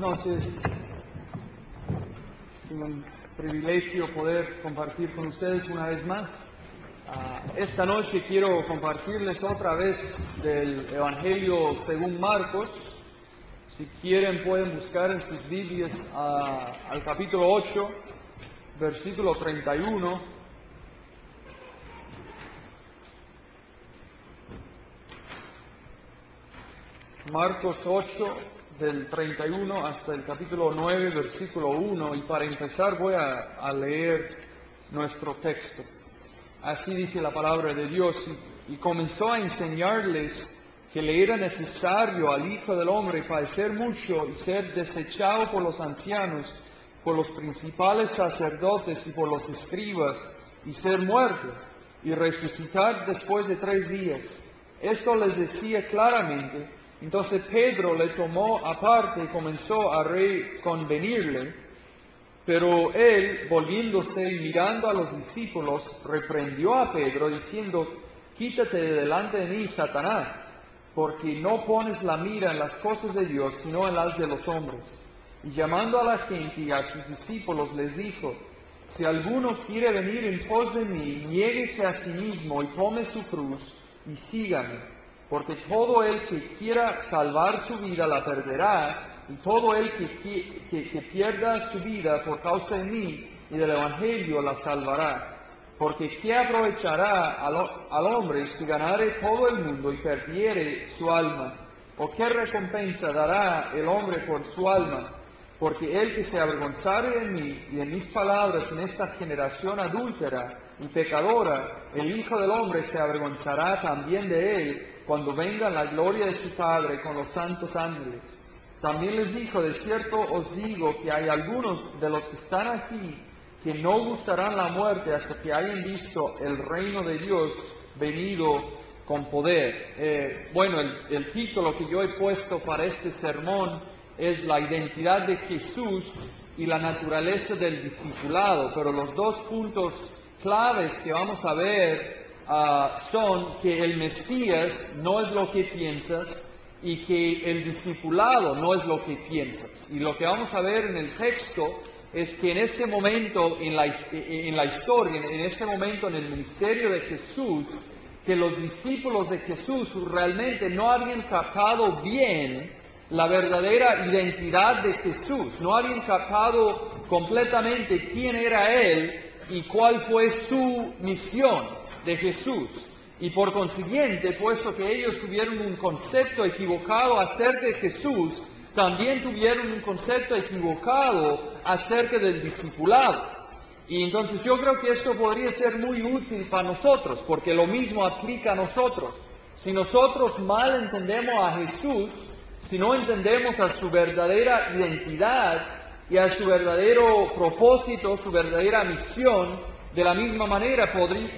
Buenas noches. Es un privilegio poder compartir con ustedes una vez más. Esta noche quiero compartirles otra vez del Evangelio según Marcos. Si quieren pueden buscar en sus Biblias al capítulo 8, versículo 31. Marcos 8, del 31 hasta el capítulo 9, versículo 1, y para empezar voy a leer nuestro texto. Así dice la palabra de Dios, y comenzó a enseñarles que le era necesario al Hijo del Hombre padecer mucho y ser desechado por los ancianos, por los principales sacerdotes y por los escribas, y ser muerto, y resucitar después de 3 días. Esto les decía claramente. Entonces Pedro le tomó aparte y comenzó a reconvenirle, pero él, volviéndose y mirando a los discípulos, reprendió a Pedro diciendo: «Quítate de delante de mí, Satanás, porque no pones la mira en las cosas de Dios, sino en las de los hombres». Y llamando a la gente y a sus discípulos les dijo: «Si alguno quiere venir en pos de mí, niéguese a sí mismo y tome su cruz y sígame. Porque todo el que quiera salvar su vida la perderá, y todo el que pierda su vida por causa de mí y del Evangelio la salvará. Porque ¿qué aprovechará al hombre si ganare todo el mundo y perdiere su alma? ¿O qué recompensa dará el hombre por su alma? Porque el que se avergonzare de mí y de mis palabras en esta generación adúltera y pecadora, el Hijo del Hombre se avergonzará también de él cuando venga la gloria de su Padre con los santos ángeles». También les dijo: «De cierto os digo que hay algunos de los que están aquí que no gustarán la muerte hasta que hayan visto el reino de Dios venido con poder». El título que yo he puesto para este sermón es la identidad de Jesús y la naturaleza del discipulado, pero los dos puntos claves que vamos a ver son que el Mesías no es lo que piensas y que el discipulado no es lo que piensas. Y lo que vamos a ver en el texto es que en este momento en la historia, en este momento en el ministerio de Jesús, que los discípulos de Jesús realmente no habían captado bien la verdadera identidad de Jesús, no habían captado completamente quién era Él y cuál fue su misión de Jesús. Y por consiguiente, puesto que ellos tuvieron un concepto equivocado acerca de Jesús, también tuvieron un concepto equivocado acerca del discipulado. Y entonces yo creo que esto podría ser muy útil para nosotros, porque lo mismo aplica a nosotros. Si nosotros mal entendemos a Jesús, si no entendemos a su verdadera identidad y a su verdadero propósito, su verdadera misión, de la misma manera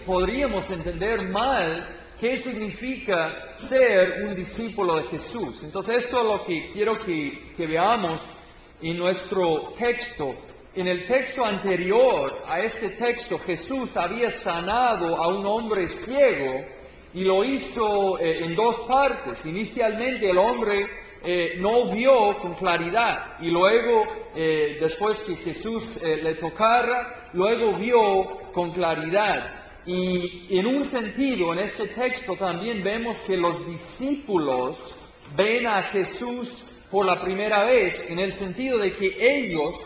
podríamos entender mal qué significa ser un discípulo de Jesús. Entonces esto es lo que quiero que veamos en nuestro texto. En el texto anterior a este texto, Jesús había sanado a un hombre ciego y lo hizo en 2 partes. Inicialmente el hombre no vio con claridad y luego, después que Jesús le tocara, luego vio con claridad. Y en un sentido, en este texto también vemos que los discípulos ven a Jesús por la primera vez, en el sentido de que ellos,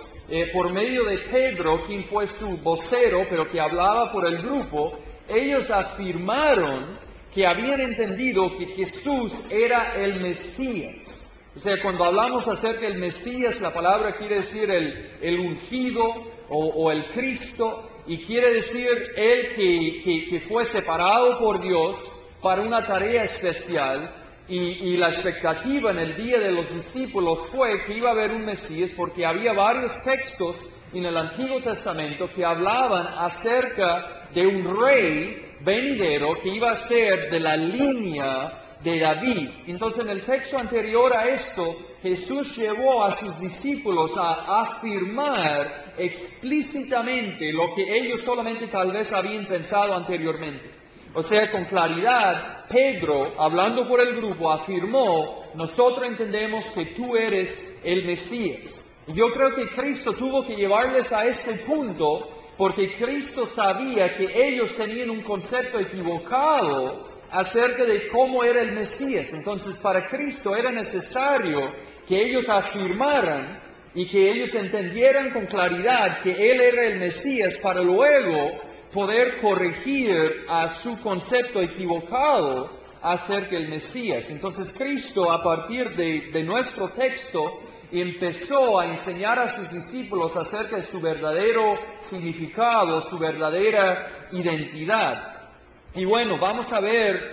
por medio de Pedro, quien fue su vocero, pero que hablaba por el grupo, ellos afirmaron que habían entendido que Jesús era el Mesías. O sea, cuando hablamos acerca del Mesías, la palabra quiere decir el ungido o el Cristo, y quiere decir el que fue separado por Dios para una tarea especial. Y la expectativa en el día de los discípulos fue que iba a haber un Mesías, porque había varios textos en el Antiguo Testamento que hablaban acerca de un rey venidero que iba a ser de la línea de David. Entonces, en el texto anterior a esto, Jesús llevó a sus discípulos a afirmar explícitamente lo que ellos solamente tal vez habían pensado anteriormente. O sea, con claridad, Pedro, hablando por el grupo, afirmó, nosotros entendemos que tú eres el Mesías. Y yo creo que Cristo tuvo que llevarles a este punto porque Cristo sabía que ellos tenían un concepto equivocado acerca de cómo era el Mesías. Entonces, para Cristo era necesario que ellos afirmaran y que ellos entendieran con claridad que Él era el Mesías para luego poder corregir a su concepto equivocado acerca del Mesías. Entonces Cristo, a partir de nuestro texto, empezó a enseñar a sus discípulos acerca de su verdadero significado, su verdadera identidad. Y bueno, vamos a ver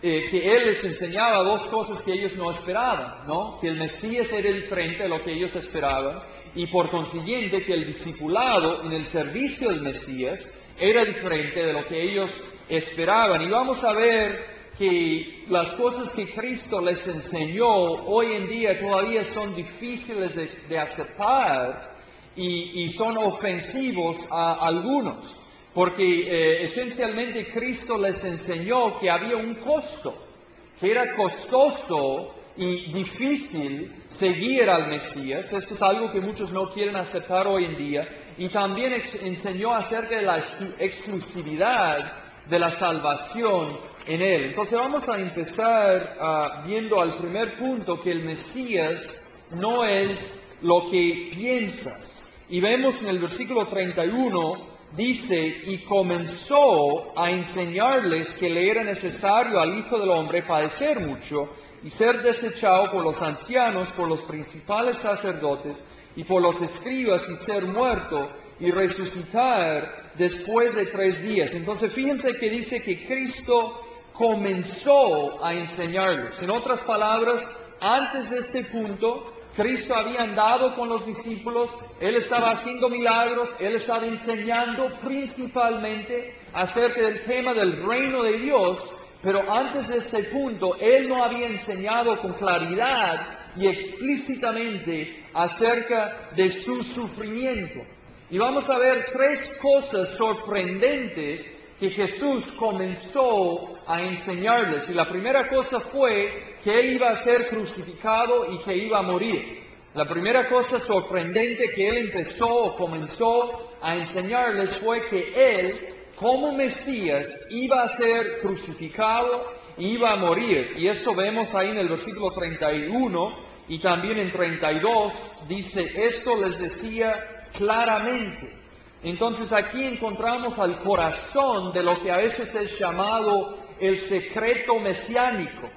que Él les enseñaba dos cosas que ellos no esperaban, ¿no? Que el Mesías era diferente de lo que ellos esperaban, y por consiguiente que el discipulado en el servicio del Mesías era diferente de lo que ellos esperaban. Y vamos a ver que las cosas que Cristo les enseñó hoy en día todavía son difíciles de aceptar y son ofensivos a algunos. Porque esencialmente Cristo les enseñó que había un costo, que era costoso y difícil seguir al Mesías. Esto es algo que muchos no quieren aceptar hoy en día. Y también enseñó acerca de la exclusividad de la salvación en Él. Entonces vamos a empezar viendo al primer punto que el Mesías no es lo que piensas. Y vemos en el versículo 31, dice, y comenzó a enseñarles que le era necesario al Hijo del Hombre padecer mucho y ser desechado por los ancianos, por los principales sacerdotes y por los escribas y ser muerto y resucitar después de 3 días. Entonces fíjense que dice que Cristo comenzó a enseñarles. En otras palabras, antes de este punto, Cristo había andado con los discípulos, Él estaba haciendo milagros, Él estaba enseñando principalmente acerca del tema del reino de Dios, pero antes de ese punto, Él no había enseñado con claridad y explícitamente acerca de su sufrimiento. Y vamos a ver 3 cosas sorprendentes que Jesús comenzó a enseñarles. Y la primera cosa fue que Él iba a ser crucificado y que iba a morir. La primera cosa sorprendente que Él comenzó a enseñarles fue que Él, como Mesías, iba a ser crucificado y iba a morir. Y esto vemos ahí en el versículo 31 y también en 32, dice, esto les decía claramente. Entonces aquí encontramos al corazón de lo que a veces es llamado el secreto mesiánico.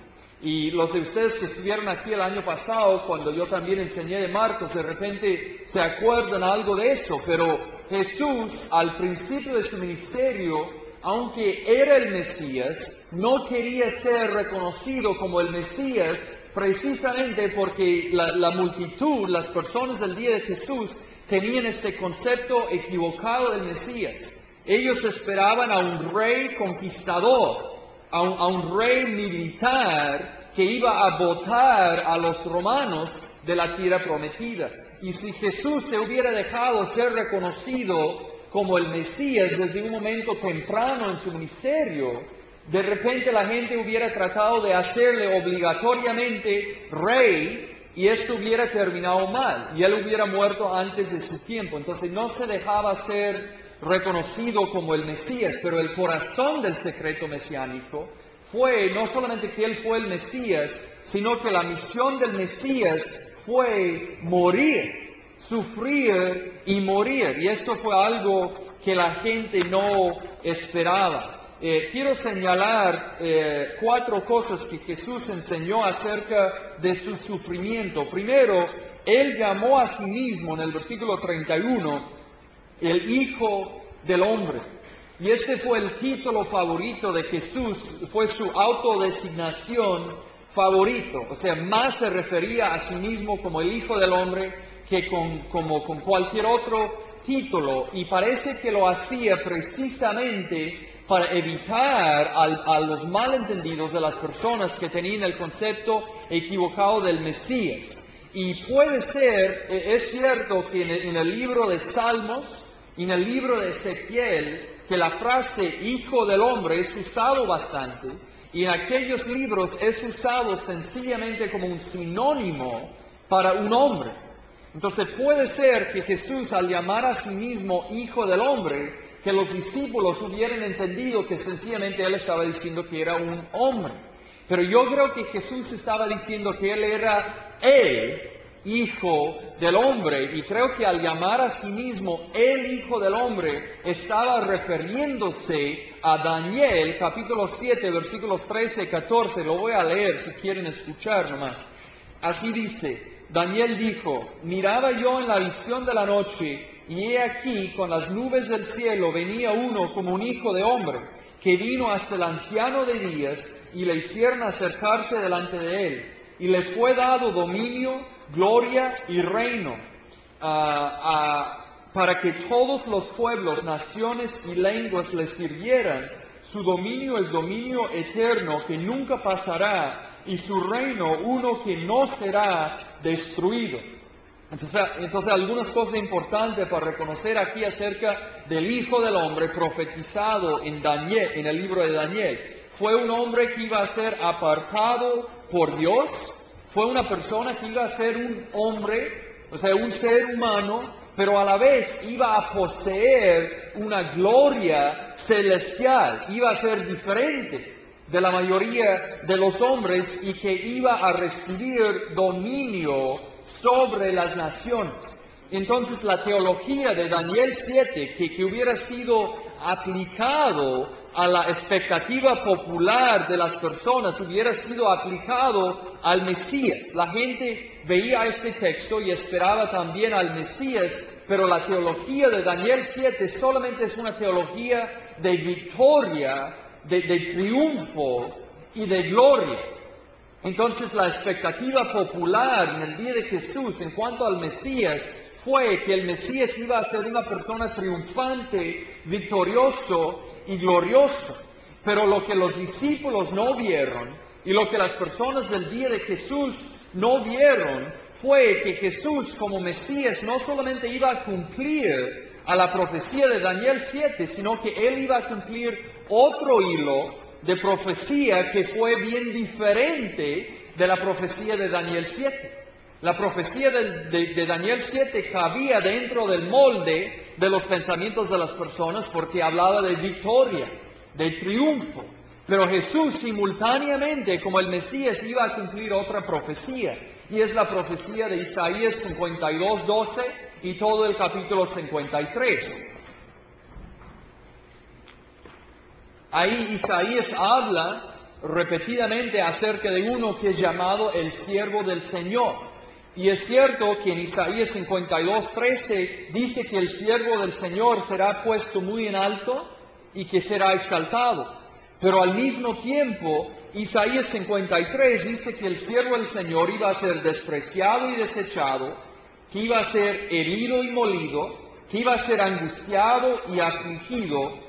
Y los de ustedes que estuvieron aquí el año pasado, cuando yo también enseñé de Marcos, de repente se acuerdan algo de eso. Pero Jesús, al principio de su ministerio, aunque era el Mesías, no quería ser reconocido como el Mesías, precisamente porque la multitud, las personas del día de Jesús, tenían este concepto equivocado del Mesías. Ellos esperaban a un rey conquistador, a un rey militar que iba a botar a los romanos de la tierra prometida. Y si Jesús se hubiera dejado ser reconocido como el Mesías desde un momento temprano en su ministerio, de repente la gente hubiera tratado de hacerle obligatoriamente rey, y esto hubiera terminado mal, y él hubiera muerto antes de su tiempo. Entonces no se dejaba ser reconocido como el Mesías, pero el corazón del secreto mesiánico fue no solamente que él fue el Mesías, sino que la misión del Mesías fue morir, sufrir y morir. Y esto fue algo que la gente no esperaba. Quiero señalar 4 cosas que Jesús enseñó acerca de su sufrimiento. Primero, Él llamó a sí mismo en el versículo 31 el Hijo del Hombre. Y este fue el título favorito de Jesús, fue su autodesignación favorito. O sea, más se refería a sí mismo como el Hijo del Hombre que con cualquier otro título. Y parece que lo hacía precisamente para evitar a los malentendidos de las personas que tenían el concepto equivocado del Mesías. Y puede ser, es cierto que en el libro de Salmos y en el libro de Ezequiel que la frase hijo del hombre es usado bastante, y en aquellos libros es usado sencillamente como un sinónimo para un hombre. Entonces puede ser que Jesús, al llamar a sí mismo hijo del hombre, que los discípulos hubieran entendido que sencillamente él estaba diciendo que era un hombre. Pero yo creo que Jesús estaba diciendo que él era el hijo del hombre, y creo que al llamar a sí mismo el hijo del hombre, estaba refiriéndose a Daniel, capítulo 7, versículos 13 y 14. Lo voy a leer si quieren escuchar nomás. Así dice: Daniel dijo: miraba yo en la visión de la noche, y he aquí, con las nubes del cielo venía uno como un hijo de hombre, que vino hasta el anciano de días, y le hicieron acercarse delante de él, y le fue dado dominio, gloria y reino, para que todos los pueblos, naciones y lenguas le sirvieran. Su dominio es dominio eterno que nunca pasará, y su reino uno que no será destruido. Entonces algunas cosas importantes para reconocer aquí acerca del Hijo del Hombre profetizado en Daniel, en el libro de Daniel. Fue un hombre que iba a ser apartado por Dios, fue una persona que iba a ser un hombre, o sea, un ser humano, pero a la vez iba a poseer una gloria celestial, iba a ser diferente de la mayoría de los hombres, y que iba a recibir dominio sobre las naciones. Entonces la teología de Daniel 7, que hubiera sido aplicado a la expectativa popular de las personas, hubiera sido aplicado al Mesías. La gente veía este texto y esperaba también al Mesías, pero la teología de Daniel 7 solamente es una teología de victoria, de triunfo y de gloria. Entonces la expectativa popular en el día de Jesús en cuanto al Mesías fue que el Mesías iba a ser una persona triunfante, victorioso y glorioso. Pero lo que los discípulos no vieron, y lo que las personas del día de Jesús no vieron, fue que Jesús como Mesías no solamente iba a cumplir a la profecía de Daniel 7, sino que él iba a cumplir otro hilo de profecía que fue bien diferente de la profecía de Daniel 7. La profecía de Daniel 7 cabía dentro del molde de los pensamientos de las personas porque hablaba de victoria, de triunfo. Pero Jesús simultáneamente, como el Mesías, iba a cumplir otra profecía, y es la profecía de Isaías 52:12 y todo el capítulo 53. Ahí Isaías habla repetidamente acerca de uno que es llamado el siervo del Señor. Y es cierto que en Isaías 52:13 dice que el siervo del Señor será puesto muy en alto y que será exaltado. Pero al mismo tiempo, Isaías 53 dice que el siervo del Señor iba a ser despreciado y desechado, que iba a ser herido y molido, que iba a ser angustiado y afligido,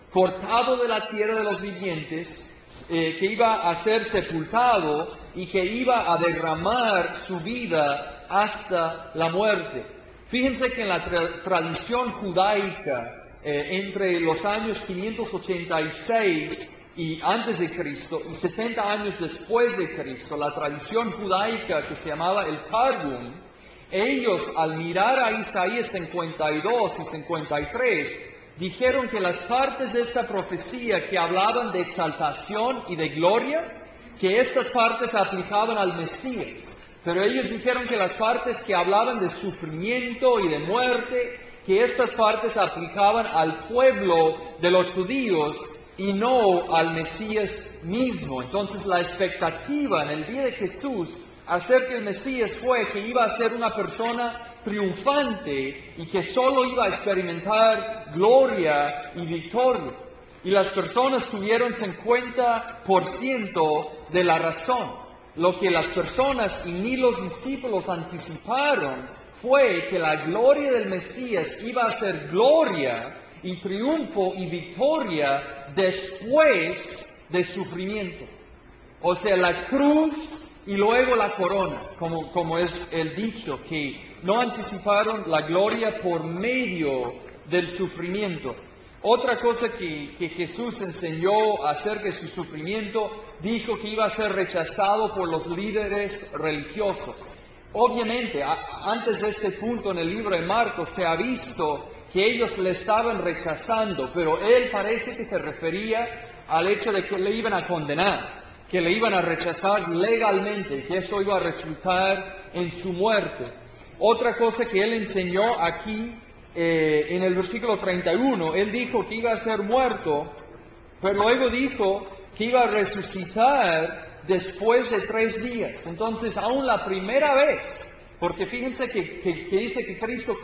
cortado de la tierra de los vivientes, que iba a ser sepultado y que iba a derramar su vida hasta la muerte. Fíjense que en la tradición judaica, entre los años 586 y antes de Cristo y 70 años después de Cristo, la tradición judaica que se llamaba el Targum, ellos al mirar a Isaías 52 y 53, dijeron que las partes de esta profecía que hablaban de exaltación y de gloria, que estas partes aplicaban al Mesías. Pero ellos dijeron que las partes que hablaban de sufrimiento y de muerte, que estas partes aplicaban al pueblo de los judíos y no al Mesías mismo. Entonces la expectativa en el día de Jesús acerca del Mesías fue que iba a ser una persona triunfante y que solo iba a experimentar gloria y victoria. Y las personas tuvieron 50% de la razón. Lo que las personas y ni los discípulos anticiparon fue que la gloria del Mesías iba a ser gloria y triunfo y victoria después de sufrimiento. O sea, la cruz y luego la corona, como es el dicho, que no anticiparon la gloria por medio del sufrimiento. Otra cosa que Jesús enseñó acerca de su sufrimiento, dijo que iba a ser rechazado por los líderes religiosos. Obviamente, antes de este punto en el libro de Marcos se ha visto que ellos le estaban rechazando, pero él parece que se refería al hecho de que le iban a condenar, que le iban a rechazar legalmente, que eso iba a resultar en su muerte. Otra cosa que él enseñó aquí, en el versículo 31, él dijo que iba a ser muerto, pero luego dijo que iba a resucitar después de 3 días. Entonces, aún la primera vez, porque fíjense que dice que Cristo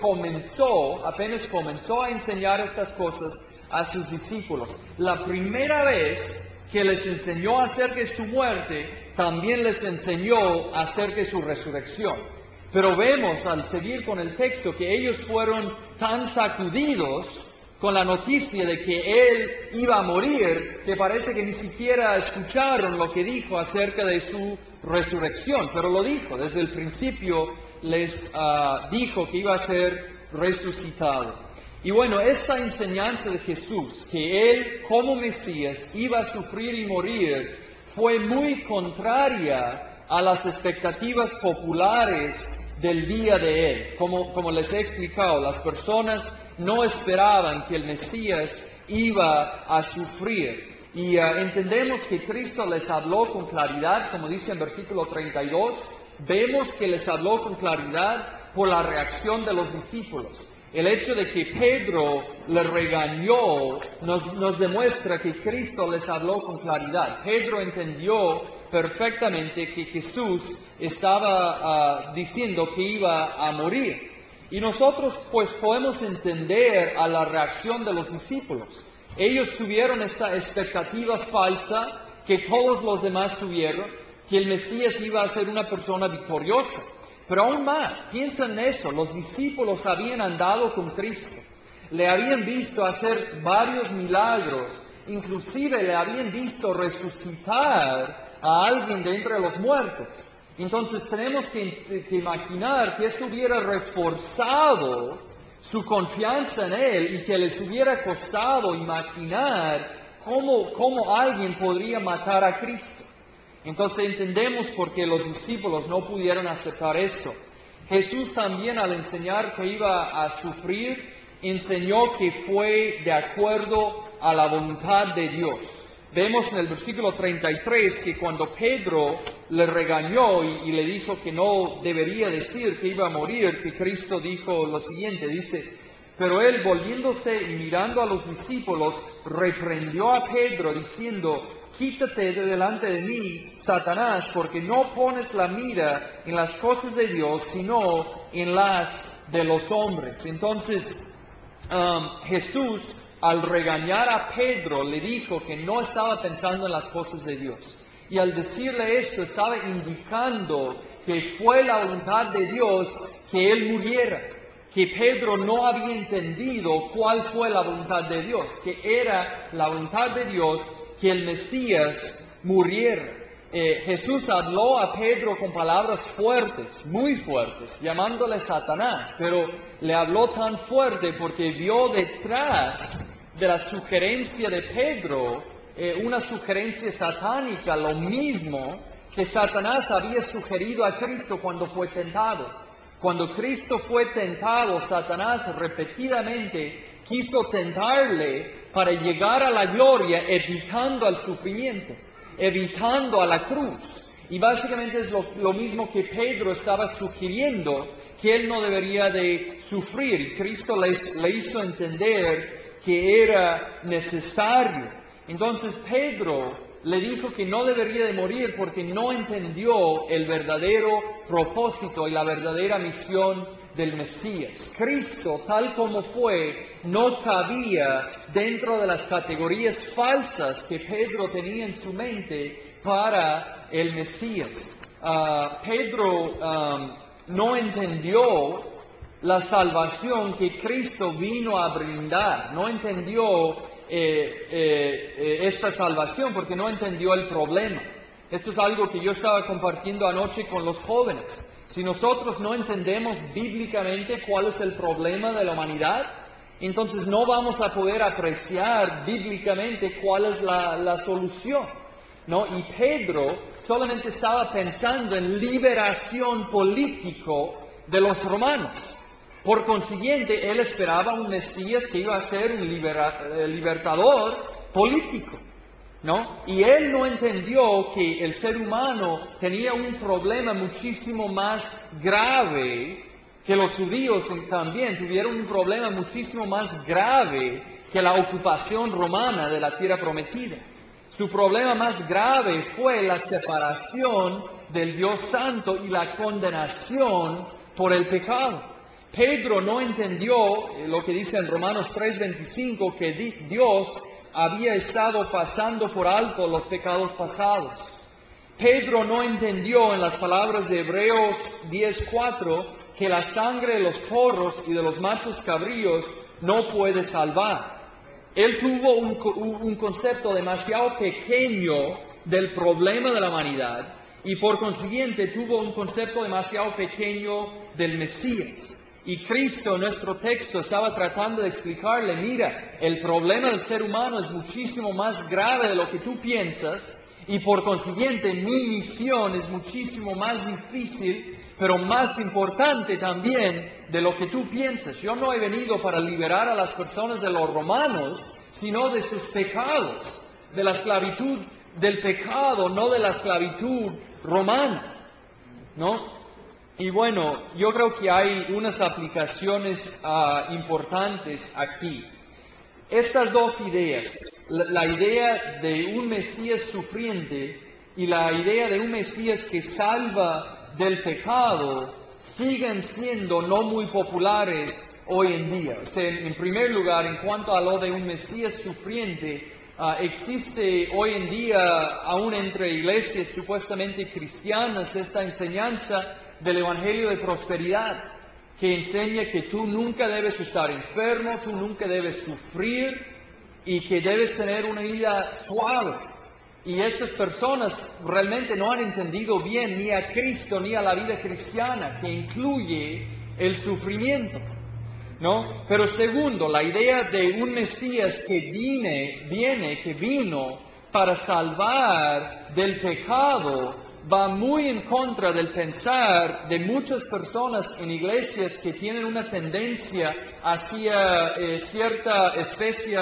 apenas comenzó a enseñar estas cosas a sus discípulos. La primera vez que les enseñó acerca de su muerte, también les enseñó acerca de su resurrección. Pero vemos al seguir con el texto que ellos fueron tan sacudidos con la noticia de que Él iba a morir, que parece que ni siquiera escucharon lo que dijo acerca de su resurrección, pero lo dijo, desde el principio les dijo que iba a ser resucitado. Y bueno, esta enseñanza de Jesús, que Él como Mesías iba a sufrir y morir, fue muy contraria a las expectativas populares del día de Él. Como les he explicado, las personas no esperaban que el Mesías iba a sufrir. Y entendemos que Cristo les habló con claridad, como dice en versículo 32, vemos que les habló con claridad por la reacción de los discípulos. El hecho de que Pedro le regañó nos demuestra que Cristo les habló con claridad. Pedro entendió perfectamente que Jesús estaba diciendo que iba a morir. Y nosotros pues podemos entender a la reacción de los discípulos. Ellos tuvieron esta expectativa falsa que todos los demás tuvieron, que el Mesías iba a ser una persona victoriosa. Pero aún más, piensa en eso, los discípulos habían andado con Cristo, le habían visto hacer varios milagros, inclusive le habían visto resucitar a alguien de entre los muertos. Entonces tenemos que imaginar que esto hubiera reforzado su confianza en Él y que les hubiera costado imaginar cómo alguien podría matar a Cristo. Entonces entendemos por qué los discípulos no pudieron aceptar esto. Jesús también al enseñar que iba a sufrir, enseñó que fue de acuerdo a la voluntad de Dios. Vemos en el versículo 33 que cuando Pedro le regañó y le dijo que no debería decir que iba a morir, que Cristo dijo lo siguiente, dice: pero él, volviéndose y mirando a los discípulos, reprendió a Pedro diciendo: quítate de delante de mí, Satanás, porque no pones la mira en las cosas de Dios, sino en las de los hombres. Entonces, Jesús, al regañar a Pedro, le dijo que no estaba pensando en las cosas de Dios. Y al decirle esto, estaba indicando que fue la voluntad de Dios que él muriera. Que Pedro no había entendido cuál fue la voluntad de Dios, que era la voluntad de Dios que el Mesías muriera. Jesús habló a Pedro con palabras fuertes, muy fuertes, llamándole Satanás, pero le habló tan fuerte porque vio detrás de la sugerencia de Pedro una sugerencia satánica, lo mismo que Satanás había sugerido a Cristo cuando fue tentado. Cuando Cristo fue tentado, Satanás repetidamente quiso tentarle para llegar a la gloria, evitando al sufrimiento, evitando a la cruz. Y básicamente es lo mismo que Pedro estaba sugiriendo, que él no debería de sufrir. Y Cristo le hizo entender que era necesario. Entonces Pedro le dijo que no debería de morir porque no entendió el verdadero propósito y la verdadera misión del Mesías. Cristo, tal como fue, no cabía dentro de las categorías falsas que Pedro tenía en su mente para el Mesías. Pedro no entendió la salvación que Cristo vino a brindar, no entendió esta salvación porque no entendió el problema. Esto es algo que yo estaba compartiendo anoche con los jóvenes. Si nosotros no entendemos bíblicamente cuál es el problema de la humanidad, entonces no vamos a poder apreciar bíblicamente cuál es la solución, ¿no? Y Pedro solamente estaba pensando en liberación político de los romanos. Por consiguiente, él esperaba un Mesías que iba a ser un libertador político, ¿no? Y él no entendió que el ser humano tenía un problema muchísimo más grave, que los judíos también tuvieron un problema muchísimo más grave que la ocupación romana de la tierra prometida. Su problema más grave fue la separación del Dios Santo y la condenación por el pecado. Pedro no entendió lo que dice en Romanos 3:25, que Dios había estado pasando por alto los pecados pasados. Pedro no entendió en las palabras de Hebreos 10:4 que la sangre de los toros y de los machos cabríos no puede salvar. Él tuvo un concepto demasiado pequeño del problema de la humanidad y por consiguiente tuvo un concepto demasiado pequeño del Mesías. Y Cristo en nuestro texto estaba tratando de explicarle, mira, el problema del ser humano es muchísimo más grave de lo que tú piensas y por consiguiente mi misión es muchísimo más difícil, pero más importante también de lo que tú piensas. Yo no he venido para liberar a las personas de los romanos, sino de sus pecados, de la esclavitud del pecado, no de la esclavitud romana, ¿no? Y bueno, yo creo que hay unas aplicaciones importantes aquí. Estas dos ideas, la idea de un Mesías sufriente y la idea de un Mesías que salva del pecado, siguen siendo no muy populares hoy en día. O sea, en primer lugar, en cuanto a lo de un Mesías sufriente, existe hoy en día, aún entre iglesias supuestamente cristianas, esta enseñanza del Evangelio de prosperidad, que enseña que tú nunca debes estar enfermo, tú nunca debes sufrir y que debes tener una vida suave. Y estas personas realmente no han entendido bien ni a Cristo ni a la vida cristiana, que incluye el sufrimiento, ¿no? Pero segundo, la idea de un Mesías que vino para salvar del pecado, va muy en contra del pensar de muchas personas en iglesias que tienen una tendencia hacia cierta especie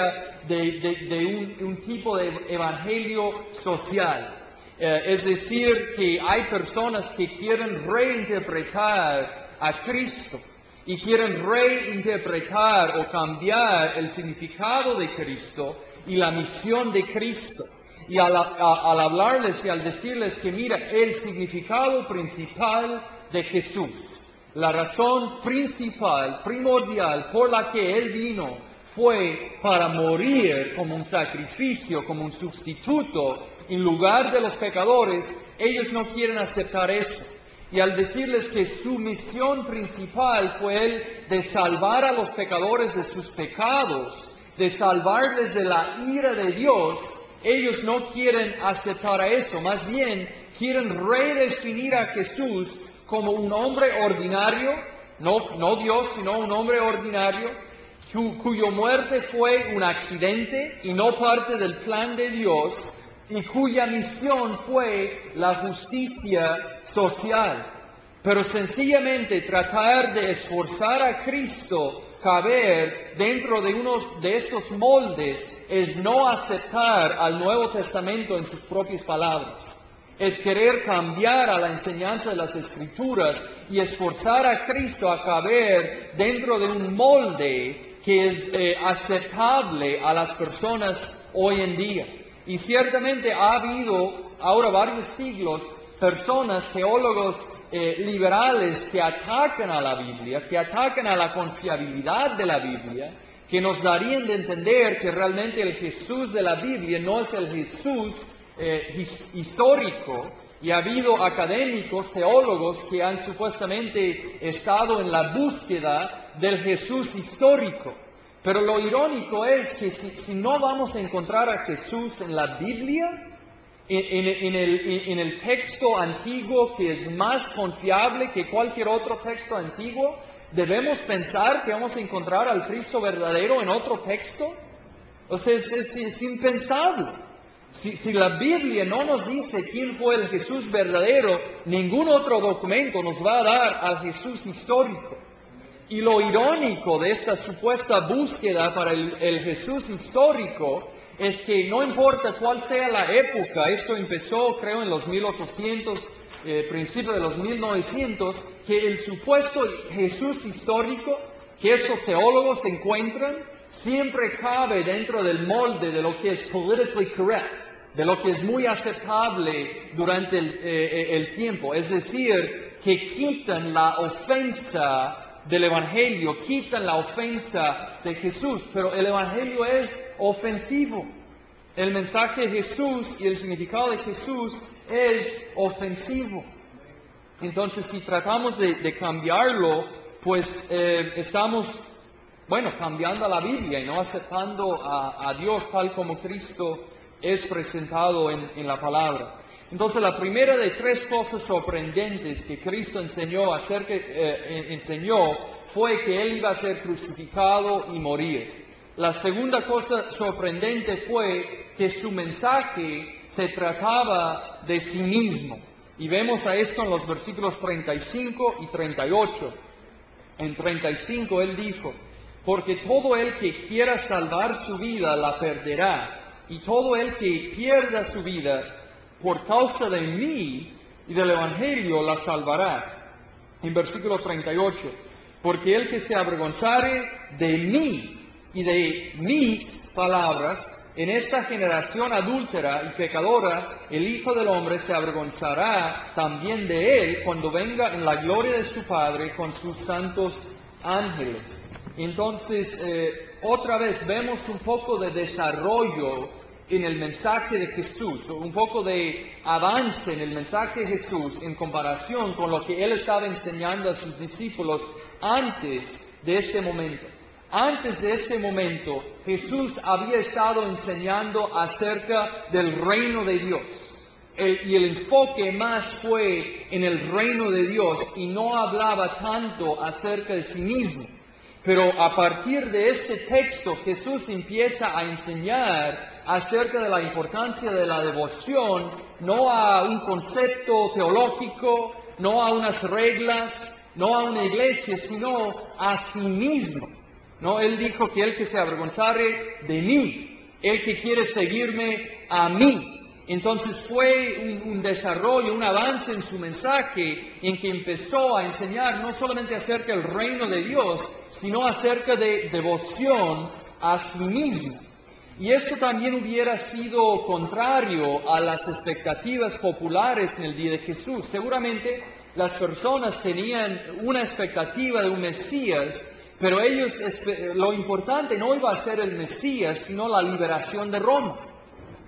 de un tipo de evangelio social. Es decir, que hay personas que quieren reinterpretar a Cristo y quieren reinterpretar o cambiar el significado de Cristo y la misión de Cristo. Y al hablarles y al decirles que mira, el significado principal de Jesús, la razón principal, primordial por la que Él vino fue para morir como un sacrificio, como un sustituto en lugar de los pecadores, ellos no quieren aceptar eso. Y al decirles que su misión principal fue el de salvar a los pecadores de sus pecados, de salvarles de la ira de Dios, ellos no quieren aceptar a eso, más bien quieren redefinir a Jesús como un hombre ordinario, no Dios, sino un hombre ordinario, cuya muerte fue un accidente y no parte del plan de Dios, y cuya misión fue la justicia social. Pero sencillamente tratar de esforzar a Cristo caber dentro de uno de estos moldes es no aceptar al Nuevo Testamento en sus propias palabras. Es querer cambiar a la enseñanza de las Escrituras y esforzar a Cristo a caber dentro de un molde que es aceptable a las personas hoy en día. Y ciertamente ha habido ahora varios siglos personas, teólogos liberales que atacan a la Biblia, que atacan a la confiabilidad de la Biblia, que nos darían de entender que realmente el Jesús de la Biblia no es el Jesús histórico. Y ha habido académicos, teólogos que han supuestamente estado en la búsqueda del Jesús histórico. Pero lo irónico es que si no vamos a encontrar a Jesús en la Biblia, en el texto antiguo que es más confiable que cualquier otro texto antiguo, ¿Debemos pensar que vamos a encontrar al Cristo verdadero en otro texto? O sea, es impensable. Si la Biblia no nos dice quién fue el Jesús verdadero, ningún otro documento nos va a dar al Jesús histórico. Y lo irónico de esta supuesta búsqueda para el Jesús histórico es que no importa cuál sea la época, esto empezó creo en los 1800, principios de los 1900, que el supuesto Jesús histórico que esos teólogos encuentran siempre cabe dentro del molde de lo que es politically correct, de lo que es muy aceptable durante el tiempo. Es decir, que quitan la ofensa del Evangelio, quitan la ofensa de Jesús, pero el Evangelio es ofensivo. El mensaje de Jesús y el significado de Jesús es ofensivo. Entonces, si tratamos de cambiarlo, pues estamos, cambiando a la Biblia y no aceptando a Dios tal como Cristo es presentado en la palabra. Entonces, la primera de tres cosas sorprendentes que Cristo enseñó fue que Él iba a ser crucificado y morir. La segunda cosa sorprendente fue que su mensaje se trataba de sí mismo. Y vemos a esto en los versículos 35 y 38. En 35 Él dijo, porque todo el que quiera salvar su vida la perderá, y todo el que pierda su vida por causa de mí y del Evangelio la salvará. En versículo 38, porque el que se avergonzare de mí y de mis palabras, en esta generación adúltera y pecadora, el Hijo del Hombre se avergonzará también de él cuando venga en la gloria de su Padre con sus santos ángeles. Entonces, otra vez vemos un poco de desarrollo en el mensaje de Jesús, un poco de avance en el mensaje de Jesús en comparación con lo que Él estaba enseñando a sus discípulos antes de este momento. Antes de este momento, Jesús había estado enseñando acerca del reino de Dios. Y el enfoque más fue en el reino de Dios y no hablaba tanto acerca de sí mismo. Pero a partir de este texto, Jesús empieza a enseñar acerca de la importancia de la devoción, no a un concepto teológico, no a unas reglas, no a una iglesia, sino a sí mismo. No, Él dijo que el que se avergonzare de mí, el que quiere seguirme a mí. Entonces fue un desarrollo, un avance en su mensaje, en que empezó a enseñar no solamente acerca del reino de Dios, sino acerca de devoción a sí mismo. Y esto también hubiera sido contrario a las expectativas populares en el día de Jesús. Seguramente las personas tenían una expectativa de un Mesías, pero lo importante no iba a ser el Mesías, sino la liberación de Roma.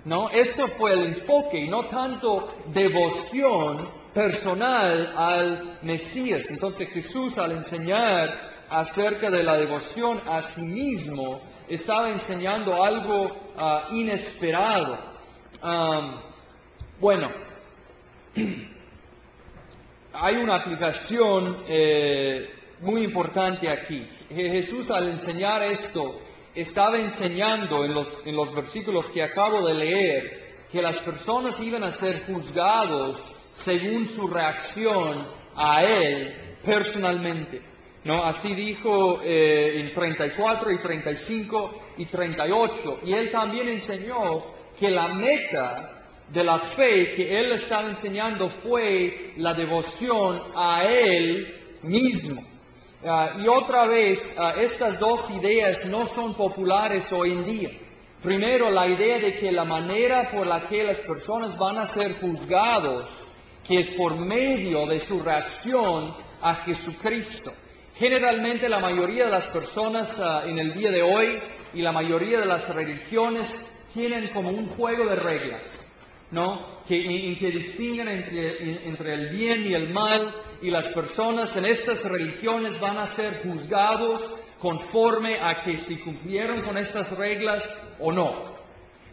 ¿No? Esto fue el enfoque y no tanto devoción personal al Mesías. Entonces Jesús, al enseñar acerca de la devoción a sí mismo, estaba enseñando algo inesperado. Hay una aplicación muy importante aquí. Jesús, al enseñar esto, estaba enseñando en los versículos que acabo de leer que las personas iban a ser juzgados según su reacción a Él personalmente. ¿No? Así dijo en 34 y 35 y 38. Y Él también enseñó que la meta de la fe que Él estaba enseñando fue la devoción a Él mismo. Y otra vez, estas dos ideas no son populares hoy en día. Primero, la idea de que la manera por la que las personas van a ser juzgados, que es por medio de su reacción a Jesucristo. Generalmente la mayoría de las personas en el día de hoy y la mayoría de las religiones tienen como un juego de reglas, ¿no? En que distinguen entre el bien y el mal, y las personas en estas religiones van a ser juzgados conforme a que si cumplieron con estas reglas o no.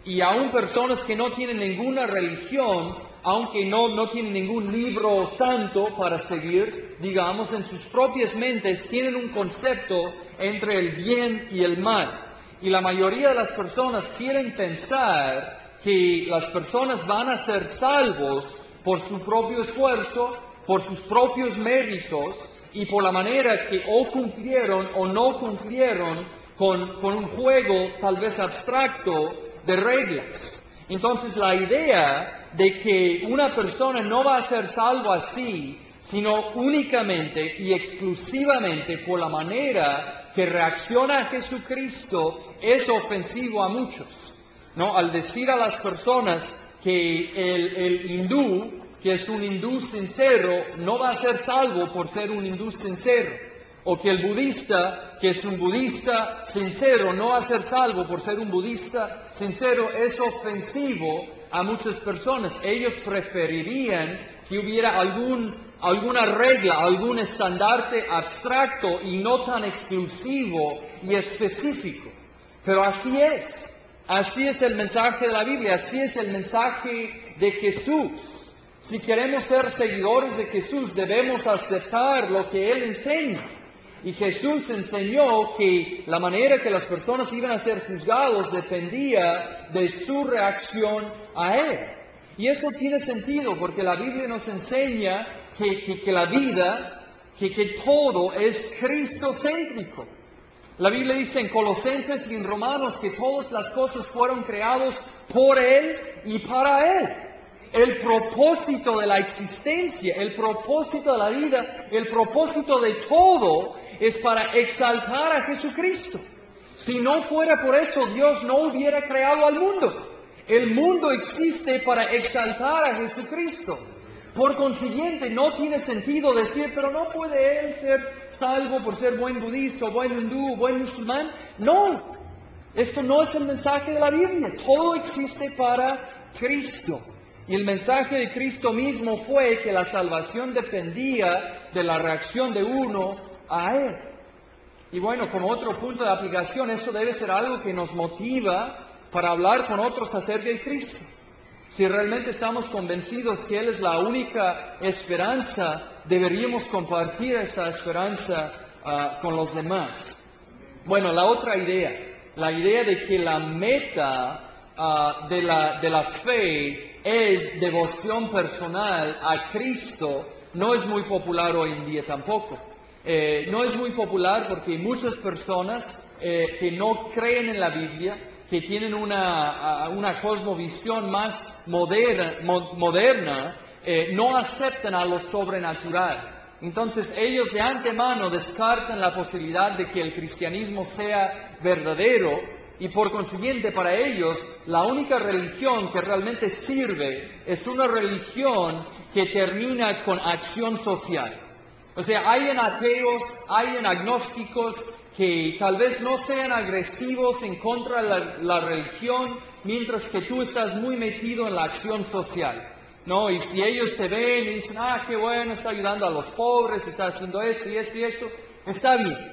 Y aún personas que no tienen ninguna religión aunque no tienen ningún libro santo para seguir, digamos, en sus propias mentes tienen un concepto entre el bien y el mal. Y la mayoría de las personas quieren pensar que las personas van a ser salvos por su propio esfuerzo, por sus propios méritos y por la manera que o cumplieron o no cumplieron con un juego tal vez abstracto de reglas. Entonces la idea de que una persona no va a ser salvo así, sino únicamente y exclusivamente por la manera que reacciona a Jesucristo, es ofensivo a muchos, ¿no? Al decir a las personas que el hindú, que es un hindú sincero, no va a ser salvo por ser un hindú sincero, o que el budista, que es un budista sincero, no va a ser salvo por ser un budista sincero, es ofensivo a muchas personas. Ellos preferirían que hubiera alguna regla, algún estandarte abstracto y no tan exclusivo y específico. Pero así es el mensaje de la Biblia, así es el mensaje de Jesús. Si queremos ser seguidores de Jesús, debemos aceptar lo que Él enseña. Y Jesús enseñó que la manera que las personas iban a ser juzgados dependía de su reacción a Él. Y eso tiene sentido porque la Biblia nos enseña que la vida, que todo es cristocéntrico. La Biblia dice en Colosenses y en Romanos que todas las cosas fueron creadas por Él y para Él. El propósito de la existencia, el propósito de la vida, el propósito de todo es para exaltar a Jesucristo. Si no fuera por eso, Dios no hubiera creado al mundo. El mundo existe para exaltar a Jesucristo. Por consiguiente, no tiene sentido decir, pero no puede Él ser salvo por ser buen budista, buen hindú, buen musulmán. No, esto no es el mensaje de la Biblia. Todo existe para Cristo. Y el mensaje de Cristo mismo fue que la salvación dependía de la reacción de uno a Él. Y bueno, como otro punto de aplicación, eso debe ser algo que nos motiva para hablar con otros acerca de Cristo. Si realmente estamos convencidos que Él es la única esperanza, deberíamos compartir esa esperanza con los demás. Bueno, la otra idea, la idea de que la meta de la fe es devoción personal a Cristo, no es muy popular hoy en día tampoco. No es muy popular porque muchas personas que no creen en la Biblia, que tienen una cosmovisión más moderna, no aceptan a lo sobrenatural. Entonces ellos de antemano descartan la posibilidad de que el cristianismo sea verdadero y por consiguiente para ellos la única religión que realmente sirve es una religión que termina con acción social. O sea, hay en ateos, hay en agnósticos que tal vez no sean agresivos en contra de la religión, mientras que tú estás muy metido en la acción social, ¿no? Y si ellos te ven y dicen, qué bueno, está ayudando a los pobres, está haciendo esto y esto y esto, está bien.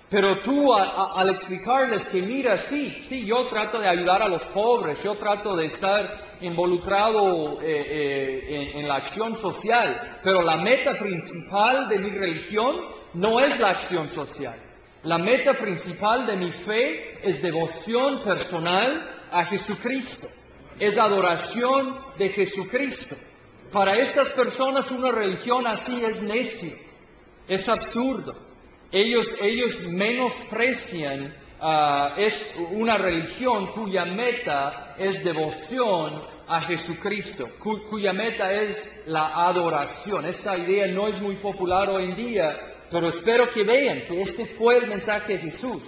Pero tú al explicarles que mira, sí, yo trato de ayudar a los pobres, yo trato de estar involucrado en la acción social, pero la meta principal de mi religión no es la acción social. La meta principal de mi fe es devoción personal a Jesucristo, es adoración de Jesucristo. Para estas personas una religión así es necio, es absurdo. Ellos menosprecian, es una religión cuya meta es devoción a Jesucristo, cuya meta es la adoración. Esta idea no es muy popular hoy en día, pero espero que vean que este fue el mensaje de Jesús.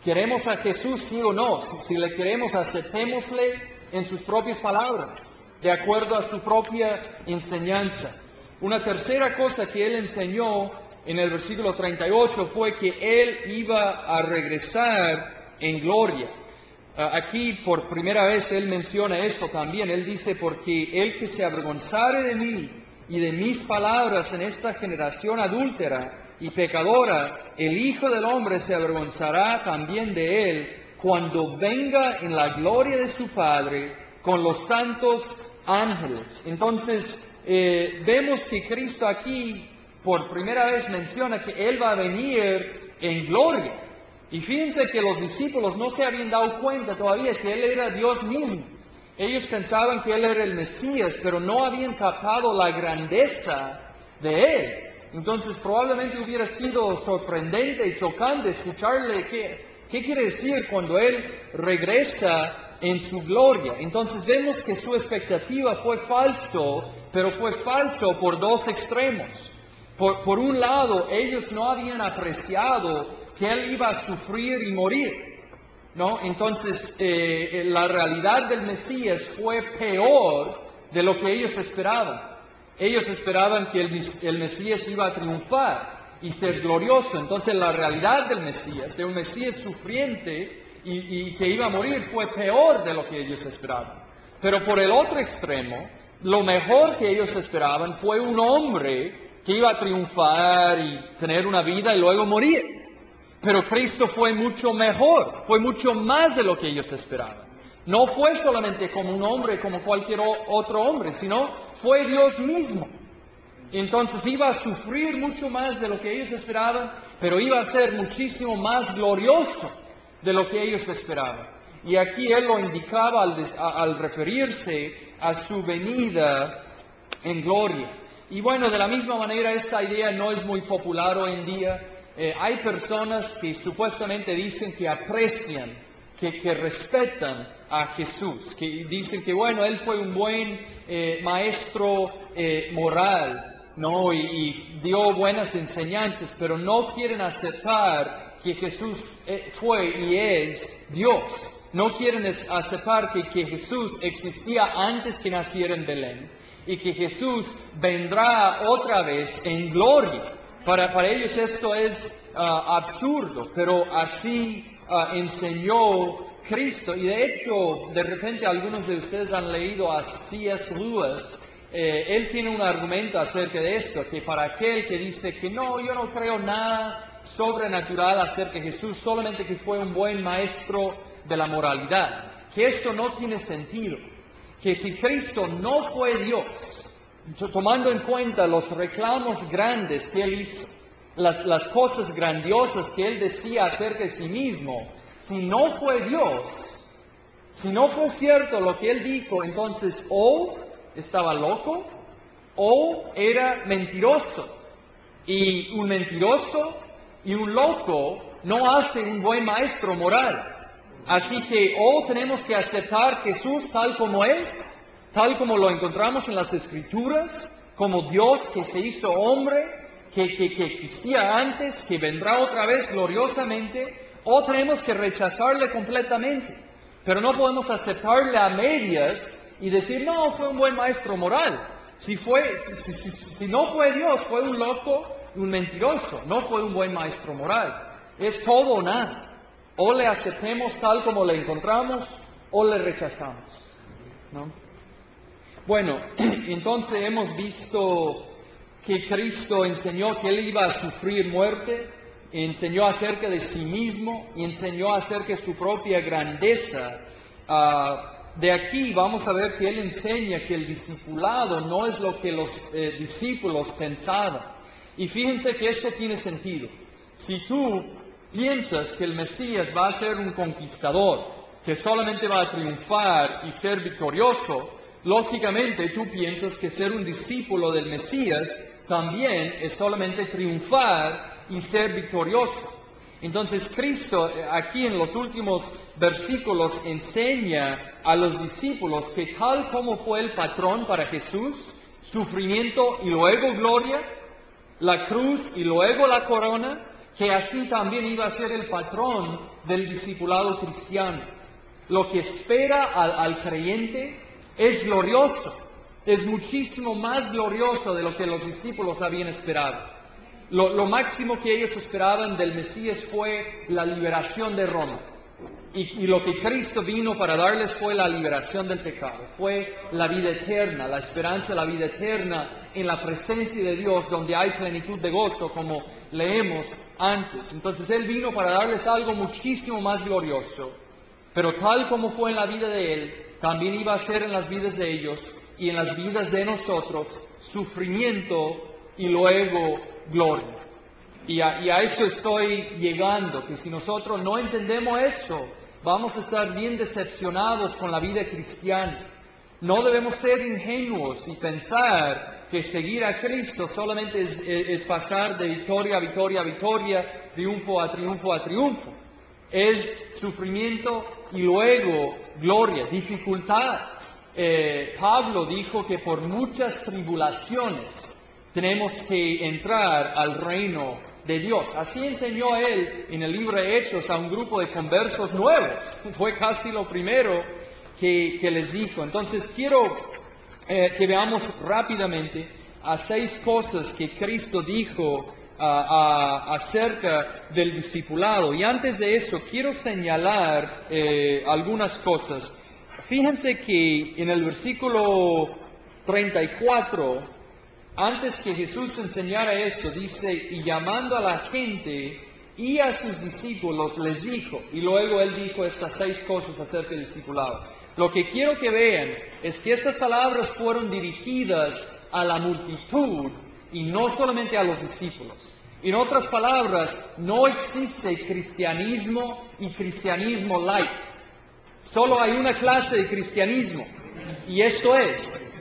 ¿Queremos a Jesús, sí o no? Si le queremos, aceptémosle en sus propias palabras, de acuerdo a su propia enseñanza. Una tercera cosa que Él enseñó en el versículo 38 fue que Él iba a regresar en gloria. Aquí por primera vez Él menciona eso también. Él dice, porque el que se avergonzare de mí y de mis palabras en esta generación adúltera y pecadora, el Hijo del Hombre se avergonzará también de Él cuando venga en la gloria de su Padre con los santos ángeles. Entonces, vemos que Cristo aquí por primera vez menciona que Él va a venir en gloria. Y fíjense que los discípulos no se habían dado cuenta todavía que Él era Dios mismo. Ellos pensaban que Él era el Mesías, pero no habían captado la grandeza de Él. Entonces probablemente hubiera sido sorprendente y chocante escucharle qué quiere decir cuando Él regresa en su gloria. Entonces vemos que su expectativa fue falso, pero fue falso por dos extremos. Por un lado, ellos no habían apreciado que Él iba a sufrir y morir, ¿no? Entonces, la realidad del Mesías fue peor de lo que ellos esperaban. Ellos esperaban que el Mesías iba a triunfar y ser glorioso. Entonces, la realidad del Mesías, de un Mesías sufriente y que iba a morir, fue peor de lo que ellos esperaban. Pero por el otro extremo, lo mejor que ellos esperaban fue un hombre que iba a triunfar y tener una vida y luego morir. Pero Cristo fue mucho mejor, fue mucho más de lo que ellos esperaban. No fue solamente como un hombre, como cualquier otro hombre, sino fue Dios mismo. Entonces iba a sufrir mucho más de lo que ellos esperaban, pero iba a ser muchísimo más glorioso de lo que ellos esperaban. Y aquí Él lo indicaba al referirse a su venida en gloria. Y bueno, de la misma manera esta idea no es muy popular hoy en día. Hay personas que supuestamente dicen que aprecian, que respetan a Jesús, que dicen que bueno, Él fue un buen maestro moral, ¿no? Y dio buenas enseñanzas, pero no quieren aceptar que Jesús fue y es Dios. No quieren aceptar que Jesús existía antes que naciera en Belén y que Jesús vendrá otra vez en gloria. Para ellos esto es absurdo, pero así enseñó Cristo. Y de hecho, de repente algunos de ustedes han leído a C.S. Lewis. Él tiene un argumento acerca de esto, que para aquel que dice que no, yo no creo nada sobrenatural acerca de Jesús, solamente que fue un buen maestro de la moralidad, que esto no tiene sentido, que si Cristo no fue Dios, tomando en cuenta los reclamos grandes que Él hizo, las cosas grandiosas que Él decía acerca de sí mismo, si no fue Dios, si no fue cierto lo que Él dijo, entonces o estaba loco o era mentiroso. Y un mentiroso y un loco no hacen un buen maestro moral. Así que o tenemos que aceptar Jesús tal como es, tal como lo encontramos en las Escrituras, como Dios que se hizo hombre, que existía antes, que vendrá otra vez gloriosamente, o tenemos que rechazarle completamente. Pero no podemos aceptarle a medias y decir, no, fue un buen maestro moral. Si no fue Dios, fue un loco y un mentiroso, no fue un buen maestro moral. Es todo o nada. O le aceptemos tal como le encontramos, o le rechazamos, ¿no? Bueno, entonces hemos visto que Cristo enseñó que Él iba a sufrir muerte, enseñó acerca de sí mismo y enseñó acerca de su propia grandeza. De aquí vamos a ver que Él enseña que el discipulado no es lo que los discípulos pensaban. Y fíjense que esto tiene sentido. Si tú piensas que el Mesías va a ser un conquistador, que solamente va a triunfar y ser victorioso, lógicamente tú piensas que ser un discípulo del Mesías también es solamente triunfar y ser victorioso. Entonces Cristo aquí en los últimos versículos enseña a los discípulos que tal como fue el patrón para Jesús, sufrimiento y luego gloria, la cruz y luego la corona, que así también iba a ser el patrón del discipulado cristiano. Lo que espera al creyente es glorioso, es muchísimo más glorioso de lo que los discípulos habían esperado. Lo máximo que ellos esperaban del Mesías fue la liberación de Roma. Y lo que Cristo vino para darles fue la liberación del pecado, fue la vida eterna, la esperanza de la vida eterna en la presencia de Dios, donde hay plenitud de gozo, como leemos antes. Entonces Él vino para darles algo muchísimo más glorioso, pero tal como fue en la vida de Él, también iba a ser en las vidas de ellos, y en las vidas de nosotros sufrimiento y luego gloria. Y a eso estoy llegando, que si nosotros no entendemos eso, vamos a estar bien decepcionados con la vida cristiana. No debemos ser ingenuos y pensar que seguir a Cristo solamente es pasar de victoria a victoria a victoria, triunfo a triunfo a triunfo. Es sufrimiento y luego gloria, dificultad. Pablo dijo que por muchas tribulaciones tenemos que entrar al reino de Dios. Así enseñó él en el libro de Hechos a un grupo de conversos nuevos. Fue casi lo primero que les dijo. Entonces quiero que veamos rápidamente a 6 cosas que Cristo dijo acerca del discipulado. Y antes de eso quiero señalar algunas cosas. Fíjense que en el versículo 34, antes que Jesús enseñara eso, dice, y llamando a la gente y a sus discípulos les dijo, y luego él dijo estas 6 cosas acerca del discipulado. Lo que quiero que vean es que estas palabras fueron dirigidas a la multitud y no solamente a los discípulos. En otras palabras, no existe cristianismo y cristianismo light. Solo hay una clase de cristianismo, y esto es: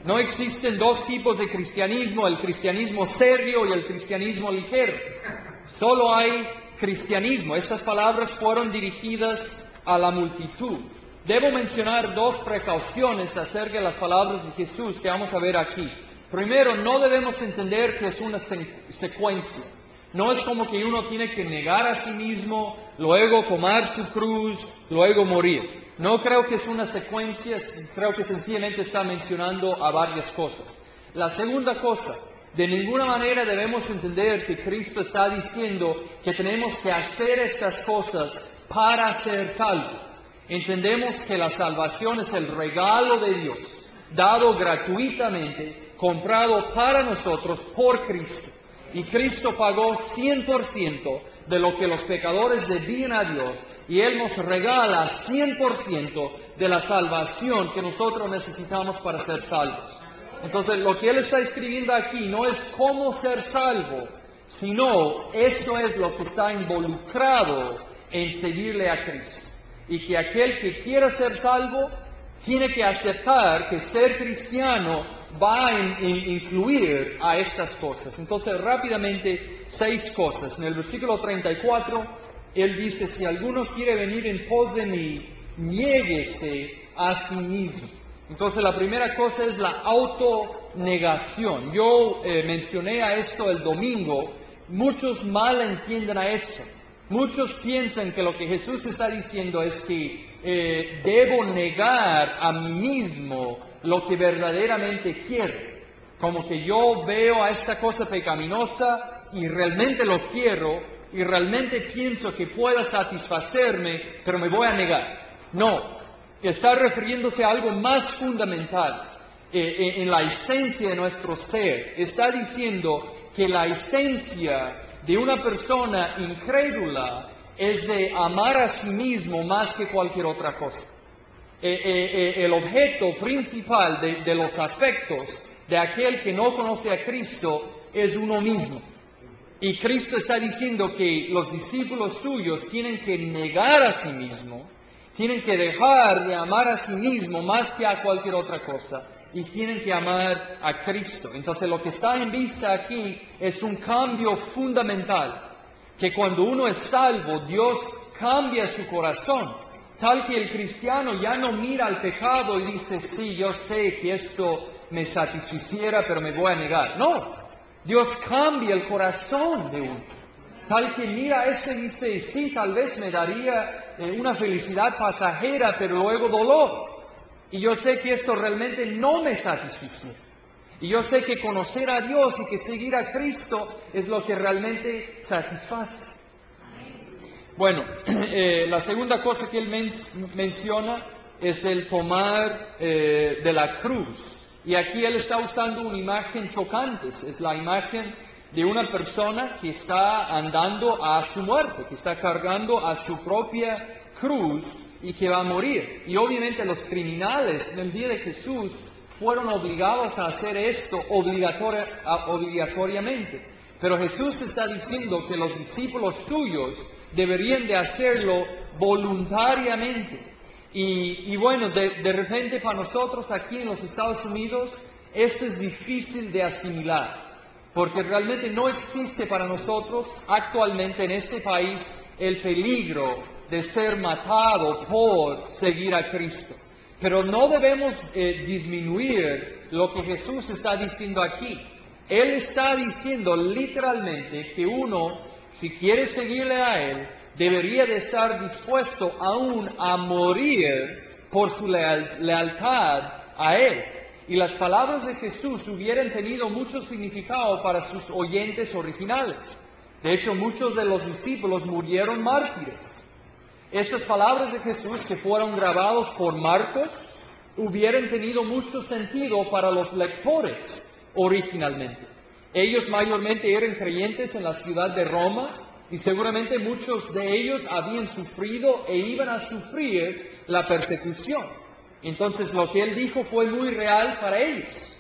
no existen 2 tipos de cristianismo, el cristianismo serio y el cristianismo ligero. Solo hay cristianismo. Estas palabras fueron dirigidas a la multitud. Debo mencionar 2 precauciones acerca de las palabras de Jesús que vamos a ver aquí. Primero, no debemos entender que es una secuencia. No es como que uno tiene que negar a sí mismo, luego tomar su cruz, luego morir. No creo que es una secuencia, creo que sencillamente está mencionando a varias cosas. La segunda cosa, de ninguna manera debemos entender que Cristo está diciendo que tenemos que hacer estas cosas para ser salvos. Entendemos que la salvación es el regalo de Dios, dado gratuitamente, comprado para nosotros por Cristo. Y Cristo pagó 100% de lo que los pecadores debían a Dios, y Él nos regala 100% de la salvación que nosotros necesitamos para ser salvos. Entonces, lo que Él está escribiendo aquí no es cómo ser salvo, sino eso es lo que está involucrado en seguirle a Cristo. Y que aquel que quiera ser salvo tiene que aceptar que ser cristiano va a incluir a estas cosas. Entonces, rápidamente, 6 cosas. En el versículo 34, Él dice, si alguno quiere venir en pos de mí, niéguese a sí mismo. Entonces, la primera cosa es la autonegación. Yo mencioné a esto el domingo. Muchos mal entienden a esto. Muchos piensan que lo que Jesús está diciendo es que debo negar a mí mismo lo que verdaderamente quiero. Como que yo veo a esta cosa pecaminosa y realmente lo quiero y realmente pienso que pueda satisfacerme, pero me voy a negar. No, está refiriéndose a algo más fundamental en la esencia de nuestro ser. Está diciendo que la esencia de una persona incrédula es de amar a sí mismo más que cualquier otra cosa. El objeto principal de los afectos de aquel que no conoce a Cristo es uno mismo. Y Cristo está diciendo que los discípulos suyos tienen que negar a sí mismo, tienen que dejar de amar a sí mismo más que a cualquier otra cosa, y tienen que amar a Cristo. Entonces lo que está en vista aquí es un cambio fundamental, que cuando uno es salvo, Dios cambia su corazón, tal que el cristiano ya no mira al pecado y dice, sí, yo sé que esto me satisficiera, pero me voy a negar. No, Dios cambia el corazón de uno, tal que mira a eso y dice, sí, tal vez me daría una felicidad pasajera, pero luego dolor. Y yo sé que esto realmente no me satisfice. Y yo sé que conocer a Dios y que seguir a Cristo es lo que realmente satisface. Bueno, la segunda cosa que él menciona es el tomar de la cruz. Y aquí él está usando una imagen chocante. Es la imagen de una persona que está andando a su muerte, que está cargando a su propia cruz y que va a morir. Y obviamente los criminales en el día de Jesús fueron obligados a hacer esto obligatoriamente. Pero Jesús está diciendo que los discípulos suyos deberían de hacerlo voluntariamente. Y bueno, de repente para nosotros aquí en los Estados Unidos, esto es difícil de asimilar, porque realmente no existe para nosotros actualmente en este país el peligro de ser matado por seguir a Cristo. Pero no debemos disminuir lo que Jesús está diciendo aquí. Él está diciendo literalmente que uno, si quiere seguirle a Él, debería de estar dispuesto aún a morir por su lealtad a Él. Y las palabras de Jesús hubieran tenido mucho significado para sus oyentes originales. De hecho, muchos de los discípulos murieron mártires. Estas palabras de Jesús que fueron grabados por Marcos hubieran tenido mucho sentido para los lectores originalmente. Ellos mayormente eran creyentes en la ciudad de Roma y seguramente muchos de ellos habían sufrido e iban a sufrir la persecución. Entonces lo que Él dijo fue muy real para ellos.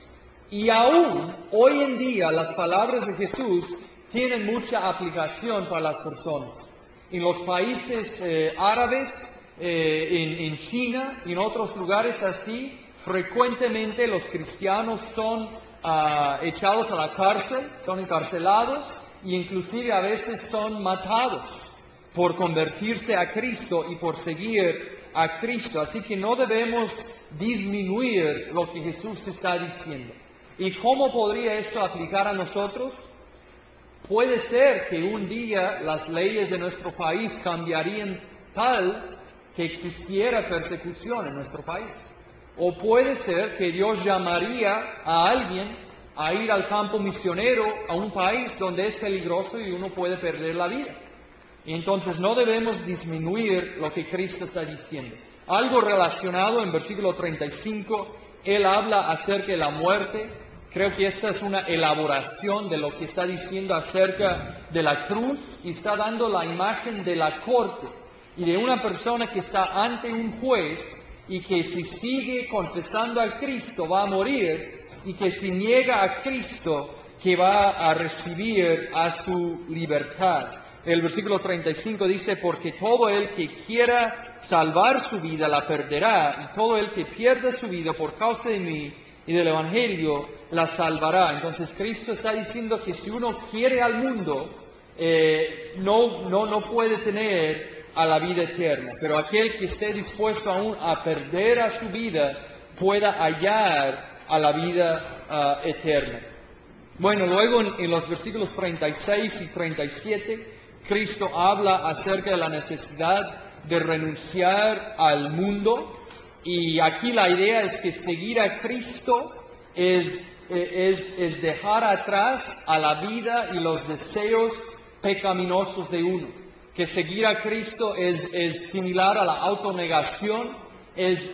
Y aún hoy en día las palabras de Jesús tienen mucha aplicación para las personas. En los países árabes, en China y en otros lugares así, frecuentemente los cristianos son echados a la cárcel, son encarcelados e inclusive a veces son matados por convertirse a Cristo y por seguir a Cristo. Así que no debemos disminuir lo que Jesús está diciendo. ¿Y cómo podría esto aplicar a nosotros? Puede ser que un día las leyes de nuestro país cambiarían tal que existiera persecución en nuestro país. O puede ser que Dios llamaría a alguien a ir al campo misionero a un país donde es peligroso y uno puede perder la vida. Y entonces no debemos disminuir lo que Cristo está diciendo. Algo relacionado en versículo 35, Él habla acerca de la muerte. Creo que esta es una elaboración de lo que está diciendo acerca de la cruz y está dando la imagen de la corte y de una persona que está ante un juez y que si sigue confesando a Cristo va a morir y que si niega a Cristo que va a recibir a su libertad. El versículo 35 dice, porque todo el que quiera salvar su vida la perderá y todo el que pierda su vida por causa de mí y del Evangelio la salvará. Entonces Cristo está diciendo que si uno quiere al mundo, no puede tener a la vida eterna. Pero aquel que esté dispuesto aún a perder a su vida, pueda hallar a la vida eterna. Bueno, luego en los versículos 36 y 37, Cristo habla acerca de la necesidad de renunciar al mundo. Y aquí la idea es que seguir a Cristo es dejar atrás a la vida y los deseos pecaminosos de uno. Que seguir a Cristo es similar a la autonegación, es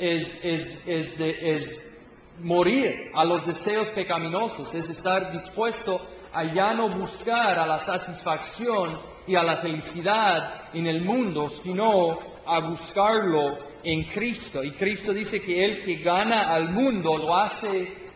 morir a los deseos pecaminosos, es estar dispuesto a ya no buscar a la satisfacción y a la felicidad en el mundo, sino a buscarlo en Cristo. Y Cristo dice que el que gana al mundo lo hace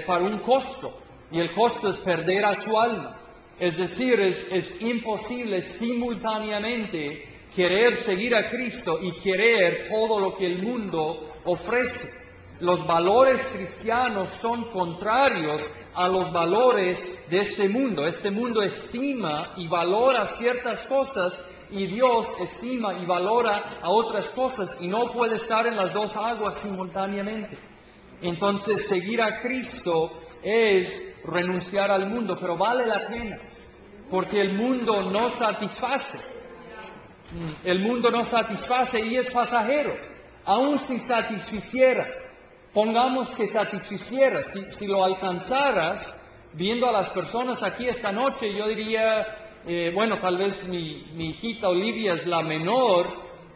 para un costo, y el costo es perder a su alma. Es decir, es imposible simultáneamente querer seguir a Cristo y querer todo lo que el mundo ofrece. Los valores cristianos son contrarios a los valores de este mundo. Este mundo estima y valora ciertas cosas y Dios estima y valora a otras cosas y no puede estar en las dos aguas simultáneamente. Entonces, seguir a Cristo es renunciar al mundo, pero vale la pena, porque el mundo no satisface. El mundo no satisface y es pasajero. Aun si satisficiera, pongamos que satisficiera, si lo alcanzaras, viendo a las personas aquí esta noche, yo diría, bueno, tal vez mi hijita Olivia es la menor,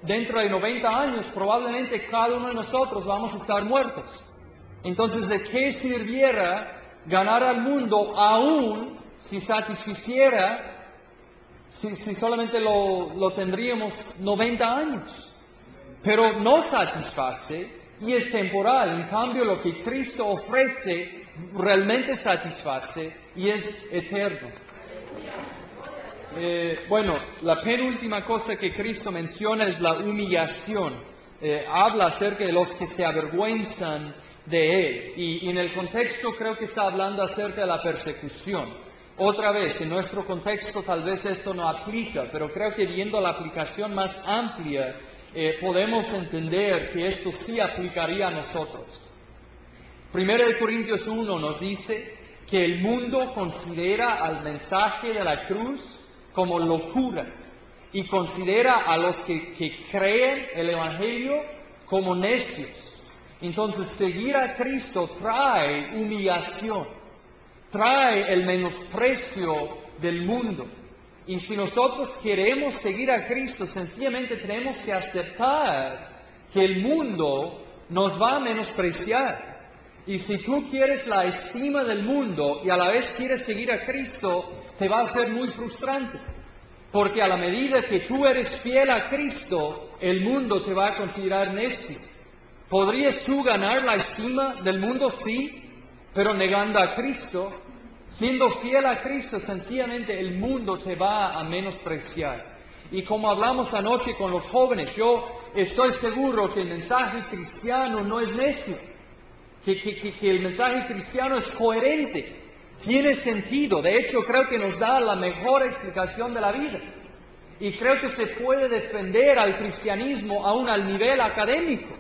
dentro de 90 años probablemente cada uno de nosotros vamos a estar muertos. Entonces, ¿de qué sirviera ganar al mundo aún si satisficiera, si solamente lo tendríamos 90 años? Pero no satisface y es temporal. En cambio, lo que Cristo ofrece realmente satisface y es eterno. Bueno, la penúltima cosa que Cristo menciona es la humillación. Habla acerca de los que se avergüenzan de Él. Y en el contexto creo que está hablando acerca de la persecución. Otra vez, en nuestro contexto tal vez esto no aplica, pero creo que viendo la aplicación más amplia, podemos entender que esto sí aplicaría a nosotros. 1 Corintios 1 nos dice que el mundo considera al mensaje de la cruz como locura y considera a los que creen el Evangelio como necios. Entonces, seguir a Cristo trae humillación, trae el menosprecio del mundo. Y si nosotros queremos seguir a Cristo, sencillamente tenemos que aceptar que el mundo nos va a menospreciar. Y si tú quieres la estima del mundo y a la vez quieres seguir a Cristo, te va a ser muy frustrante. Porque a la medida que tú eres fiel a Cristo, el mundo te va a considerar necio. ¿Podrías tú ganar la estima del mundo? Sí, pero negando a Cristo. Siendo fiel a Cristo, sencillamente el mundo te va a menospreciar. Y como hablamos anoche con los jóvenes, yo estoy seguro que el mensaje cristiano no es necio. Que el mensaje cristiano es coherente, tiene sentido. De hecho, creo que nos da la mejor explicación de la vida. Y creo que se puede defender al cristianismo aún al nivel académico.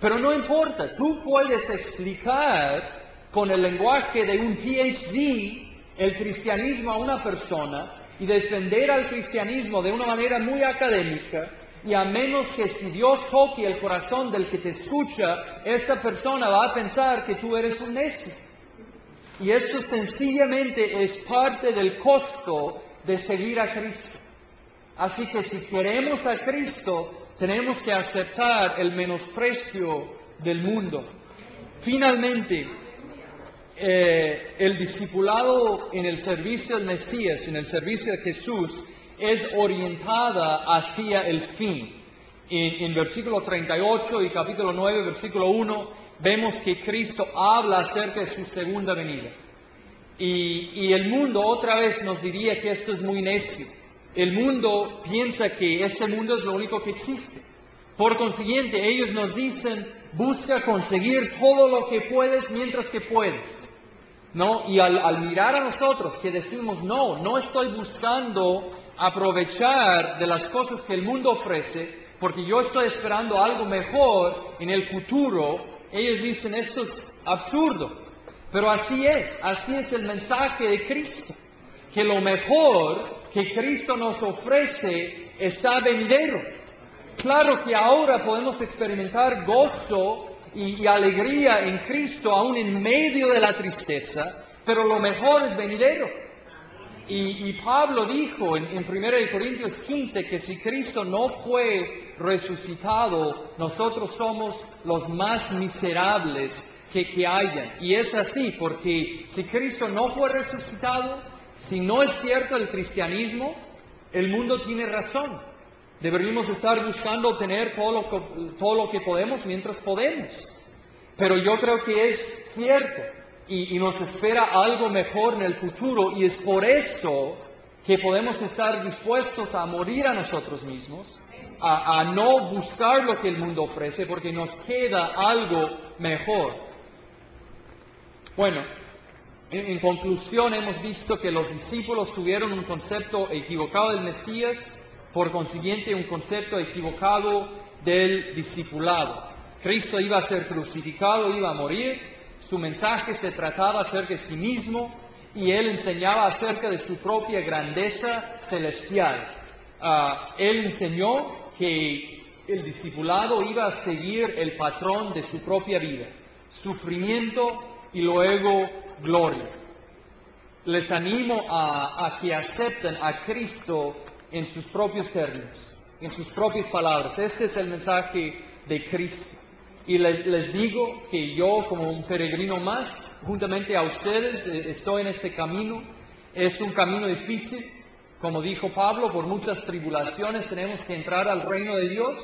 Pero no importa, tú puedes explicar con el lenguaje de un PhD el cristianismo a una persona y defender al cristianismo de una manera muy académica. Y a menos que si Dios toque el corazón del que te escucha, esta persona va a pensar que tú eres un necio. Y esto sencillamente es parte del costo de seguir a Cristo. Así que si queremos a Cristo, tenemos que aceptar el menosprecio del mundo. Finalmente, el discipulado en el servicio del Mesías, en el servicio de Jesús, es orientada hacia el fin. En versículo 38 y capítulo 9, versículo 1, vemos que Cristo habla acerca de su segunda venida. Y el mundo otra vez nos diría que esto es muy necio. El mundo piensa que este mundo es lo único que existe. Por consiguiente, ellos nos dicen, busca conseguir todo lo que puedes mientras que puedes. ¿No? Y al mirar a nosotros que decimos, no estoy buscando aprovechar de las cosas que el mundo ofrece, porque yo estoy esperando algo mejor en el futuro, ellos dicen, esto es absurdo. Pero así es el mensaje de Cristo, que lo mejor que Cristo nos ofrece está venidero. Claro que ahora podemos experimentar gozo y alegría en Cristo aún en medio de la tristeza, pero lo mejor es venidero. Y Pablo dijo en 1 Corintios 15 que si Cristo no fue resucitado, nosotros somos los más miserables que hayan. Y es así, porque si Cristo no fue resucitado, si no es cierto el cristianismo, el mundo tiene razón. Deberíamos estar buscando obtener todo lo que podemos mientras podemos. Pero yo creo que es cierto y nos espera algo mejor en el futuro, y es por eso que podemos estar dispuestos a morir a nosotros mismos, a no buscar lo que el mundo ofrece, porque nos queda algo mejor. Bueno, en conclusión hemos visto que los discípulos tuvieron un concepto equivocado del Mesías, por consiguiente un concepto equivocado del discipulado. Cristo iba a ser crucificado, iba a morir, su mensaje se trataba acerca de sí mismo y Él enseñaba acerca de su propia grandeza celestial. Él enseñó que el discipulado iba a seguir el patrón de su propia vida, sufrimiento y luego gloria. Les animo a que acepten a Cristo en sus propios términos, en sus propias palabras. Este es el mensaje de Cristo. Y les digo que yo, como un peregrino más, juntamente a ustedes, estoy en este camino. Es un camino difícil, como dijo Pablo, por muchas tribulaciones tenemos que entrar al reino de Dios,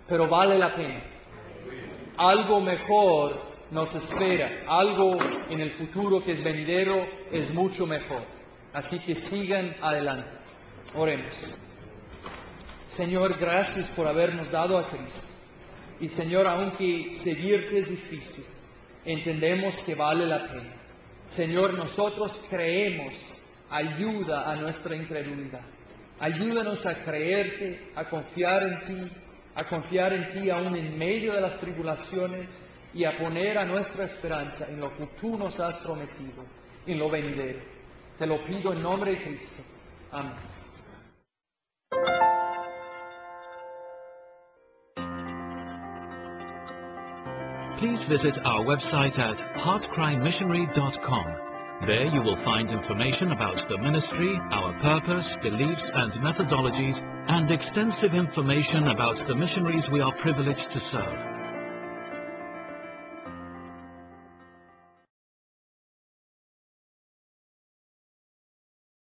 pero vale la pena. algo mejor nos espera, algo en el futuro que es venidero, es mucho mejor. Así que sigan adelante. Oremos. Señor, gracias por habernos dado a Cristo. Y Señor, aunque seguirte es difícil, entendemos que vale la pena. Señor, nosotros creemos, ayuda a nuestra incredulidad. Ayúdanos a creerte, a confiar en ti aún en medio de las tribulaciones y a poner a nuestra esperanza en lo que tú nos has prometido, en lo venidero. Te lo pido en nombre de Cristo. Amén. Please visit our website at heartcrymissionary.com. There you will find information about the ministry, our purpose, beliefs and methodologies, and extensive information about the missionaries we are privileged to serve.